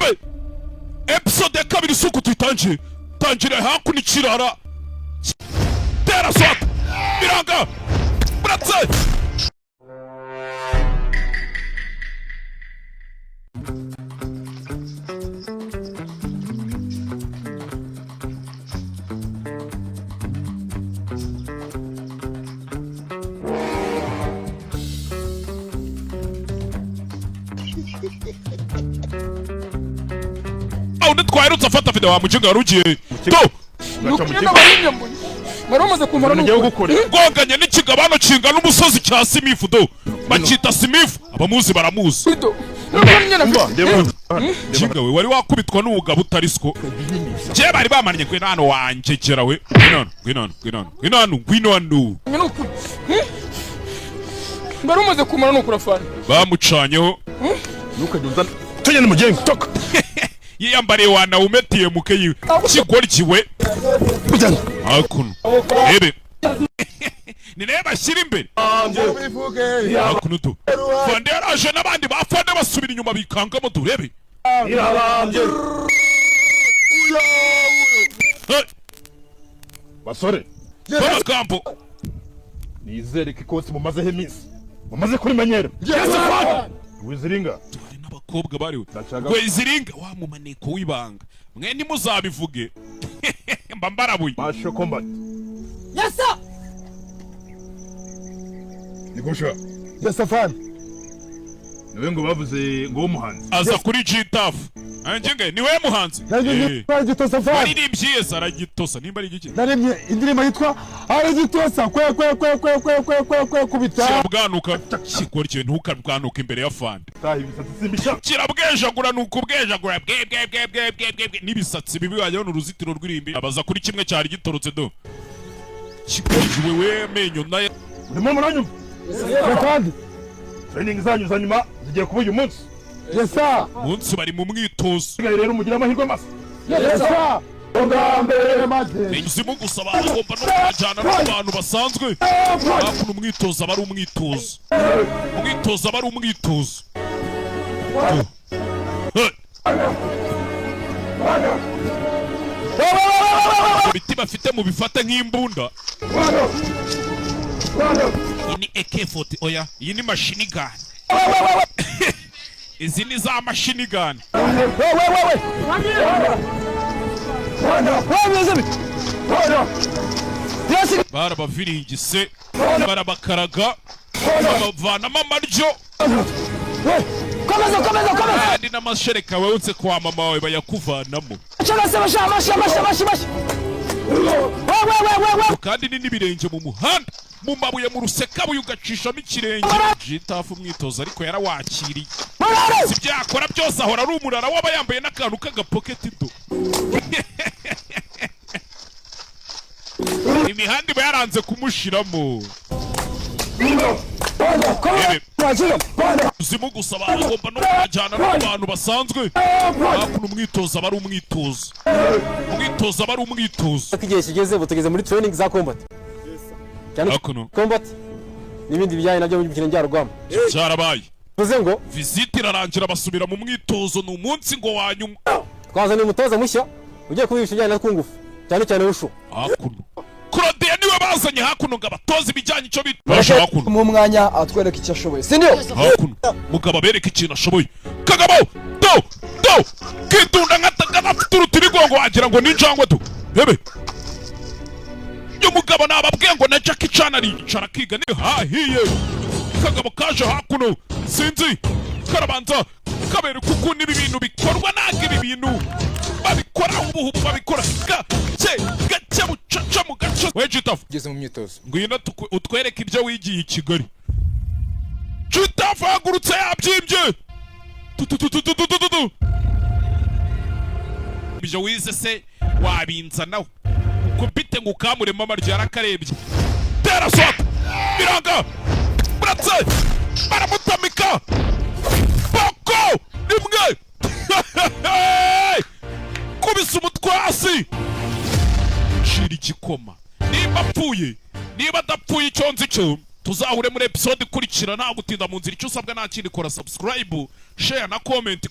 Rebe episode ya kabiri suku tutangiye tangire hakuno ikirara tera swat biranga bratse twaherutse afata video wa mukinga warugiye to maromaze kumara ngonganye n'ikigabano kingana umusozi cya Simifu do bakita Simifu abamuzi baramuzi kinga we wari wakubitwa n'ubugabo utarisiko je bari bamannye kwe nano wanje gera we gwinano maromaze kumara n'ukurafana bamucanyeho nukajya tujyane mu gengo toka yiyambariye wana umetiye mukeyi kigorkiwe akuno ebe nireba shira imbere akuno to fande yaraje n'abandi bafande basubira inyuma bikangamo turebe basore bagambo nizere ko ikosi mumazeho iminsi mumaze kuri manyera wiziringa n'abakobwa bariwe wiziringa wa mu maneko w'ibanga mwe ntimuzabivuge mba mbarabuye masho combat yasa nigusha yasafani niwe ngo bavuze ngo umuhanzi aza kuri G-Tough anjenge niwe muhanzi aragitosa fani aririmbye yesa aragitosa nimba ari igiki naremye indirimbo yitwa aragitosa kwe kubita kirabwanuka kikora ikintu ntukabwanuka imbere ya fande kirabwejagura nuko ubwejagura bwe n'ibisatsi bibi wajyaho n'uruzitiro rw'irimbi abaza kuri kimwe cyari gitorotse do kikojiwe we menyo naye ndimo muranyumva kandi training zanyu za nyuma zigiye kuba uyu munsi yesa munsi bari mu mwitozo rero mugira amahirwe masa yesa ugambere maze Izimu gusaba agomba no kujyana n'abantu basanzwe hakuno umwitozo aba ari umwitozo aba ari umwitozo ibiti bafite mu bifata nk'imbunda iyi ni AK-40 oya iyi ni machine gun izi ni za machine gun barabaviringise barabakaraga bavanamo amaryo kandi n'amashereka wewutse kwa mama wawe bayakuvanamo kandi ni n'ibirenge mu muhanda mu mabuye mu rusekabuye ugacishamo ikirenge G-Tough umwitozo ariko yarawakiriye si byakora byose ahora ari umurara waba yambaye n'akantu k'agapoketi do imihanda iba yaranze kumushiramo uzimu gusaba agomba no kujyana n'abantu basanzwe hakuno umwitozo aba ari umwitozo aba ari umwitozo igihe kigeze tugeze muri training za combat hakuno combat n'ibindi bijyanye nabyo mu mikino njyarugamba cyarabaye tuze ngo visite irarangira basubira mu mwitozo n'umunsi ngo wanyuma twazanye umutoza mushya ugiye kubigisha ibijyanye na kungufu cyane cyane rushu hakuno Claudia niwe bazanye hakuno ngo abatoza ibijyanye icyo bita hakuno mu mwanya atwereka icyo ashoboye sindio hakuno mugabo abereka ikintu ashoboye kagabo do kitunda nkatagana afite urutirigongo wagira ngo ninjangwe tu bebe umugabo nababwiye ngo na Jackie Chan aricara akiga ni hahiye kagabo kaje hakuno sinzi karabanza kabereka ukuntu ibi bintu bikorwa ntabwo ibi bintu babikora ubuhu babikora gake bucaca mu gace we G-Tough ugeze mu myitozo ngwino utwereke ibyo wigiye i Kigali G-Tough hagurutse yabyimbye ibyo wize se wabinzanaho uko mbite ngo ukamuremo amaryo yarakarebye tera swat biranga bratse baramutamika boko rimwe kubisa umutwe hasi shira igikoma niba adapfuye icyo nzi cyo tuzahure muri episode ikurikira nta gutinda mu nzira icyo usabwa nta kindi kora subscribe share na comment